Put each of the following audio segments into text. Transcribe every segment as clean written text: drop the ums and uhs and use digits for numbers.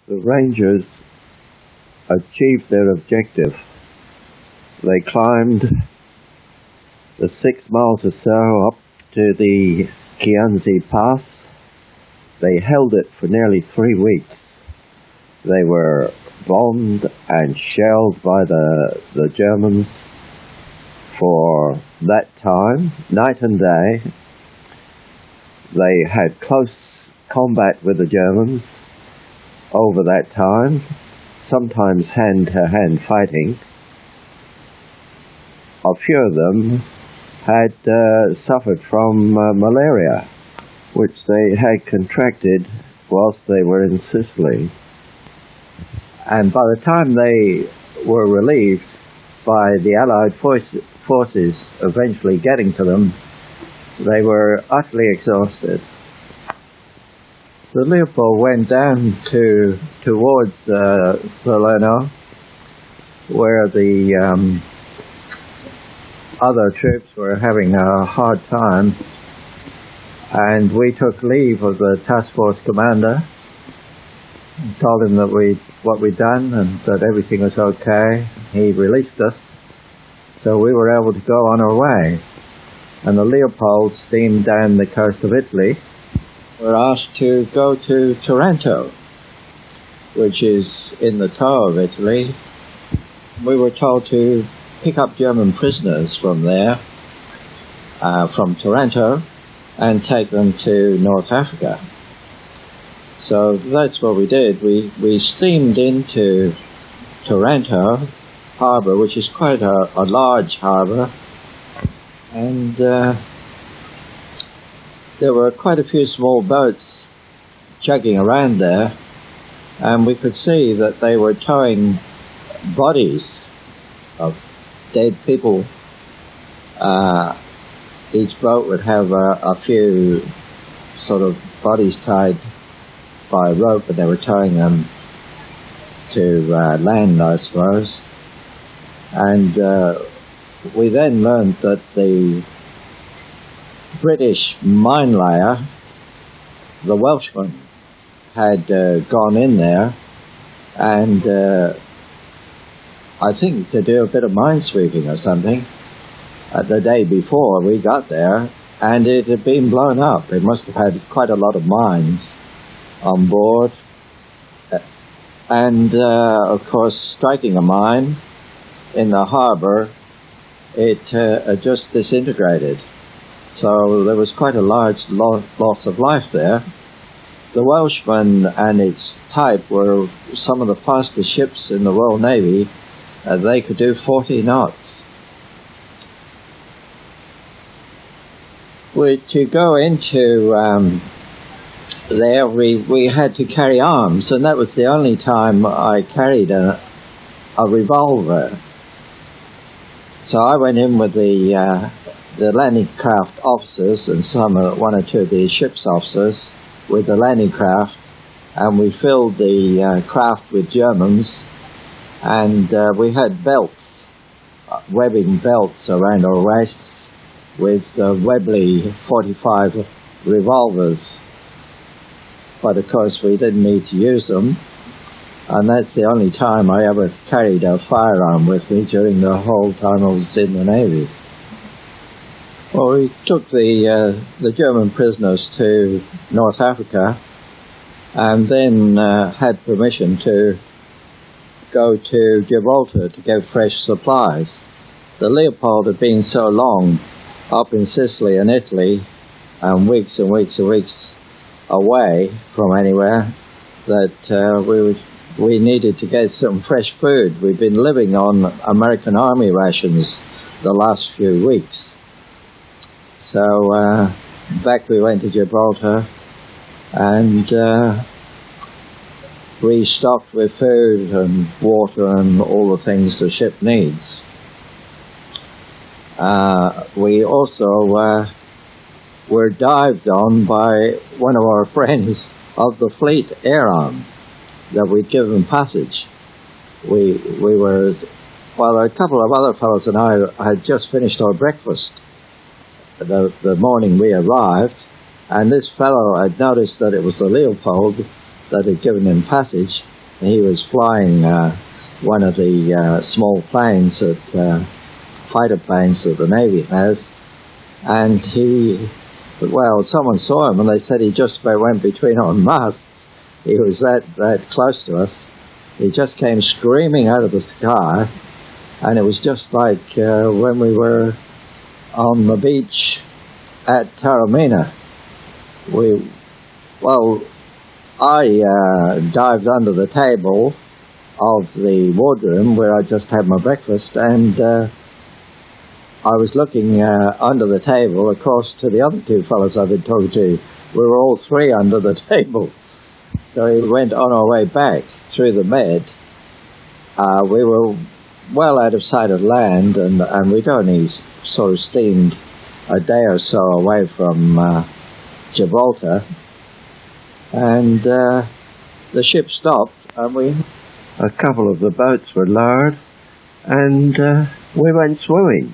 The Rangers achieved their objective. They climbed the 6 miles or so up to the Kianzi Pass. They held it for nearly 3 weeks. They were bombed and shelled by the Germans for that time, night and day. They had close combat with the Germans over that time, sometimes hand-to-hand fighting. A few of them had suffered from malaria, which they had contracted whilst they were in Sicily. And by the time they were relieved by the Allied forces eventually getting to them, they were utterly exhausted. The Leopold went down towards Salerno, where the other troops were having a hard time, and we took leave of the task force commander and told him that what we'd done and that everything was okay. He released us, so we were able to go on our way. And the Leopold steamed down the coast of Italy. We were asked to go to Taranto, which is in the toe of Italy. We were told to pick up German prisoners from there, from Taranto, and take them to North Africa. So that's what we did. We steamed into Taranto harbour, which is quite a large harbour, and there were quite a few small boats chugging around there, and we could see that they were towing bodies of dead people. Each boat would have a few sort of bodies tied by a rope, and they were towing them to land, I suppose. And we then learned that the British mine layer, the Welshman, had gone in there and I think to do a bit of mine sweeping or something the day before we got there, and it had been blown up. It must have had quite a lot of mines on board, and of course, striking a mine in the harbour, it just disintegrated. So there was quite a large loss of life there. The Welshman and its type were some of the fastest ships in the Royal Navy. They could do 40 knots. To go into there, we had to carry arms, and that was the only time I carried a revolver. So I went in with the landing craft officers and one or two of the ship's officers with the landing craft, and we filled the craft with Germans, and we had belts, webbing belts around our waists with Webley 45 revolvers. But of course we didn't need to use them, and that's the only time I ever carried a firearm with me during the whole time I was in the Navy. Well, we took the German prisoners to North Africa, and then had permission to go to Gibraltar to get fresh supplies. The Leopold had been so long up in Sicily and Italy, and weeks and weeks and weeks away from anywhere, that we needed to get some fresh food. We'd been living on American Army rations the last few weeks. So back we went to Gibraltar and restocked with food and water and all the things the ship needs. We also were dived on by one of our friends of the fleet air arm that we'd given passage. We were, well, a couple of other fellows and I had just finished our breakfast the morning we arrived, and this fellow had noticed that it was the Leopold that had given him passage, he was flying one of the small planes, fighter planes that the Navy has, and someone saw him and they said he just about went between our masts. He was that close to us. He just came screaming out of the sky, and it was just like when we were on the beach at Taormina. I dived under the table of the wardroom where I just had my breakfast, and I was looking under the table across to the other two fellows I've been talking to. We were all three under the table. So we went on our way back through the Med. We were well out of sight of land, and we'd only sort of steamed a day or so away from Gibraltar. And the ship stopped, and a couple of the boats were lowered, and we went swimming.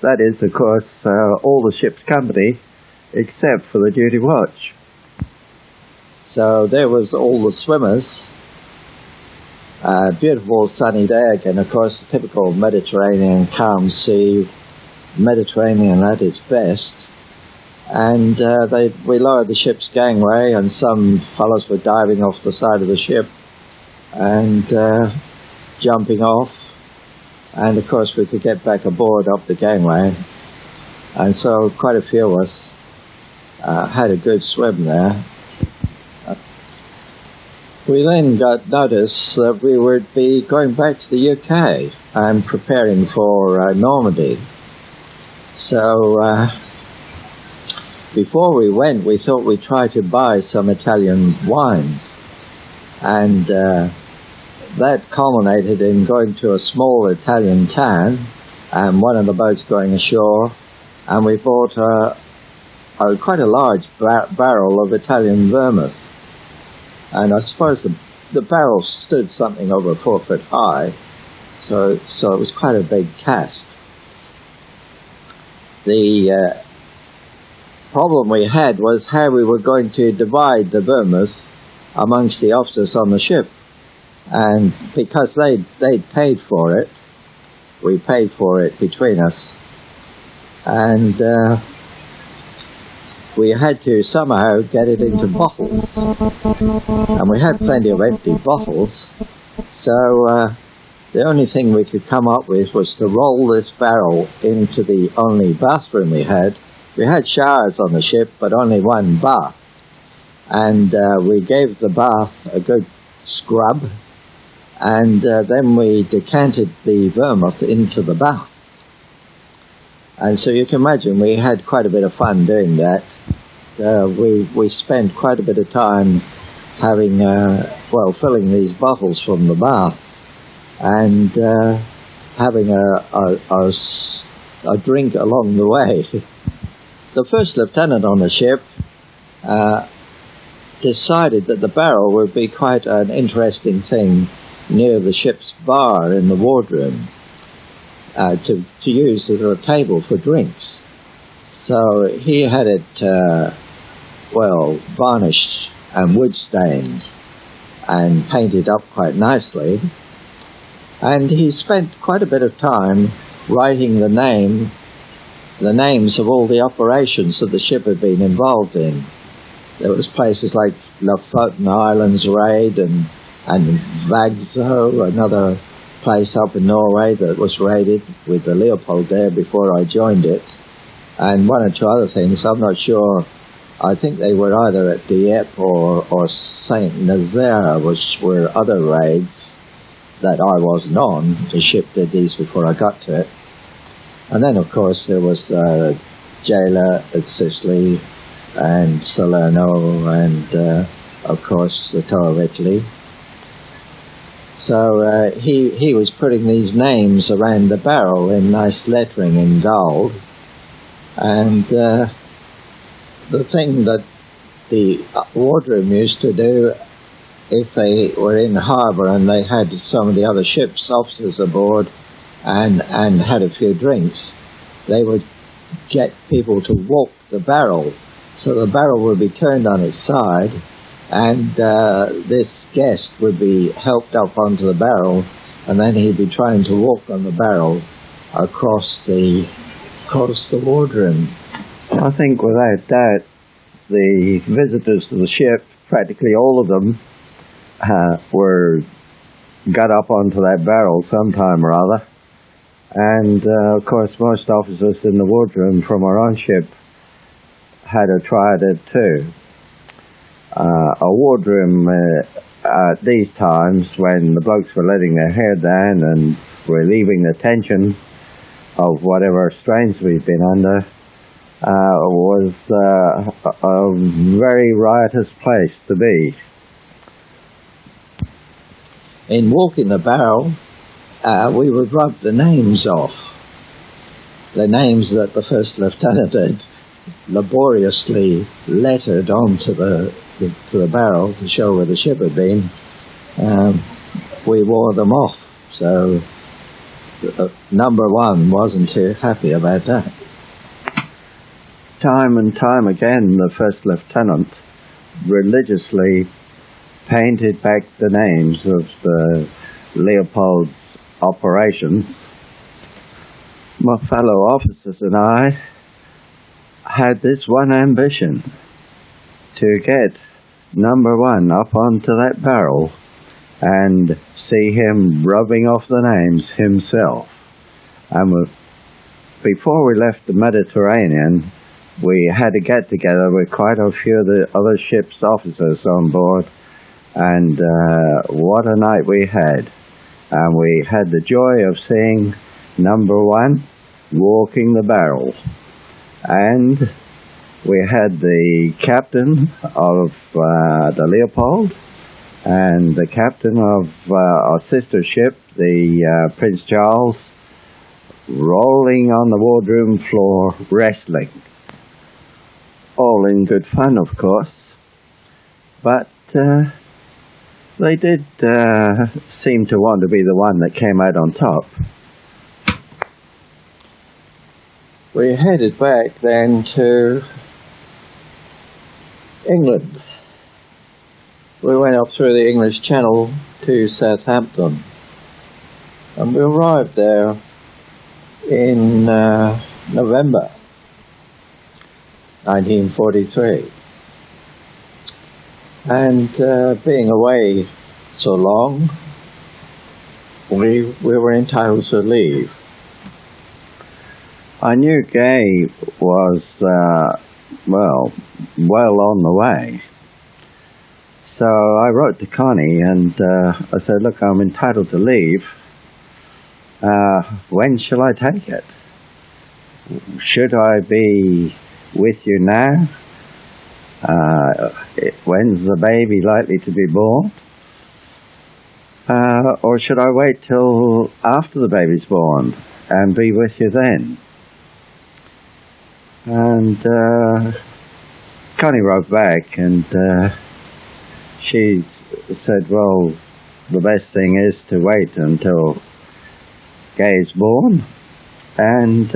That is, of course, all the ship's company, except for the duty watch. So there was all the swimmers. Beautiful sunny day again, of course, typical Mediterranean calm sea, Mediterranean at its best. And we lowered the ship's gangway, and some fellows were diving off the side of the ship and jumping off. And of course we could get back aboard up the gangway. And so quite a few of us had a good swim there. We then got notice that we would be going back to the UK and preparing for Normandy. So before we went, we thought we'd try to buy some Italian wines. And that culminated in going to a small Italian town and one of the boats going ashore, and we bought quite a large barrel of Italian vermouth. And I suppose the barrel stood something over 4 foot high, so it was quite a big cask. The problem we had was how we were going to divide the vermouth amongst the officers on the ship. And because they'd paid for it, we paid for it between us. And we had to somehow get it into bottles. And we had plenty of empty bottles. So the only thing we could come up with was to roll this barrel into the only bathroom we had. We had showers on the ship, but only one bath. And we gave the bath a good scrub. And then we decanted the vermouth into the bath. And so you can imagine we had quite a bit of fun doing that. We spent quite a bit of time having, filling these bottles from the bath and having a drink along the way. The first lieutenant on the ship decided that the barrel would be quite an interesting thing near the ship's bar in the wardroom to use as a table for drinks. So he had it, varnished and wood stained and painted up quite nicely. And he spent quite a bit of time writing the names of all the operations that the ship had been involved in. There was places like Lofoten Islands raid and Vagsø, another place up in Norway that was raided with the Leopold there before I joined it, and one or two other things. I'm not sure. I think they were either at Dieppe or Saint Nazaire, which were other raids that I wasn't on. The ship did these before I got to it. And then, of course, there was Gela at Sicily and Salerno and, of course, the Tour of Italy. So he was putting these names around the barrel in nice lettering in gold. And the thing that the wardroom used to do, if they were in harbour and they had some of the other ship's officers aboard and had a few drinks, they would get people to walk the barrel. So the barrel would be turned on its side, and this guest would be helped up onto the barrel, and then he'd be trying to walk on the barrel across the wardroom. I think without doubt, the visitors to the ship, practically all of them, got up onto that barrel sometime or other. And of course, most officers in the wardroom from our own ship had a try at it too. A wardroom at these times, when the blokes were letting their hair down and relieving the tension of whatever strains we'd been under, was a very riotous place to be. In walking the barrel, we would rub the names off. The names that the first lieutenant had laboriously lettered onto the barrel to show where the ship had been. We wore them off, so number one wasn't too happy about that. Time and time again, the first lieutenant religiously painted back the names of the Leopold's operations. My fellow officers and I had this one ambition: to get number one up onto that barrel and see him rubbing off the names himself. And before we left the Mediterranean, we had a get-together with quite a few of the other ship's officers on board, and what a night we had. And we had the joy of seeing number one walking the barrel. And we had the captain of the Leopold and the captain of our sister ship, the Prince Charles, rolling on the wardroom floor, wrestling. All in good fun, of course. But they did seem to want to be the one that came out on top. We headed back then to England. We went up through the English Channel to Southampton, and we arrived there in November 1943. And being away so long, we were entitled to leave. I knew Gay was, well on the way. So I wrote to Connie and I said, look, I'm entitled to leave. When shall I take it? Should I be with you now? When's the baby likely to be born? Or should I wait till after the baby's born and be with you then? And Connie wrote back and she said, well, the best thing is to wait until Gay's born, and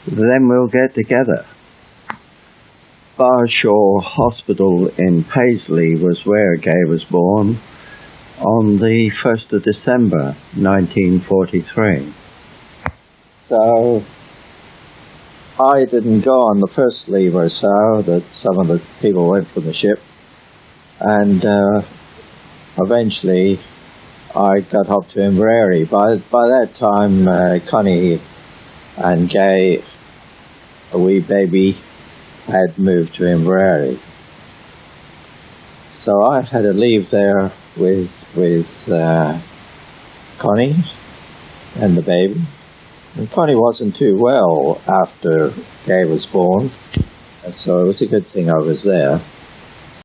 then we'll get together. Barshaw Hospital in Paisley was where Gay was born on the 1st of December 1943. So I didn't go on the first leave or so that some of the people went from the ship, and eventually I got up to Inverary. By that time, Connie and Gay, a wee baby, had moved to Inverary. So I had to leave there with Connie and the baby. And Connie wasn't too well after Gay was born, so it was a good thing I was there.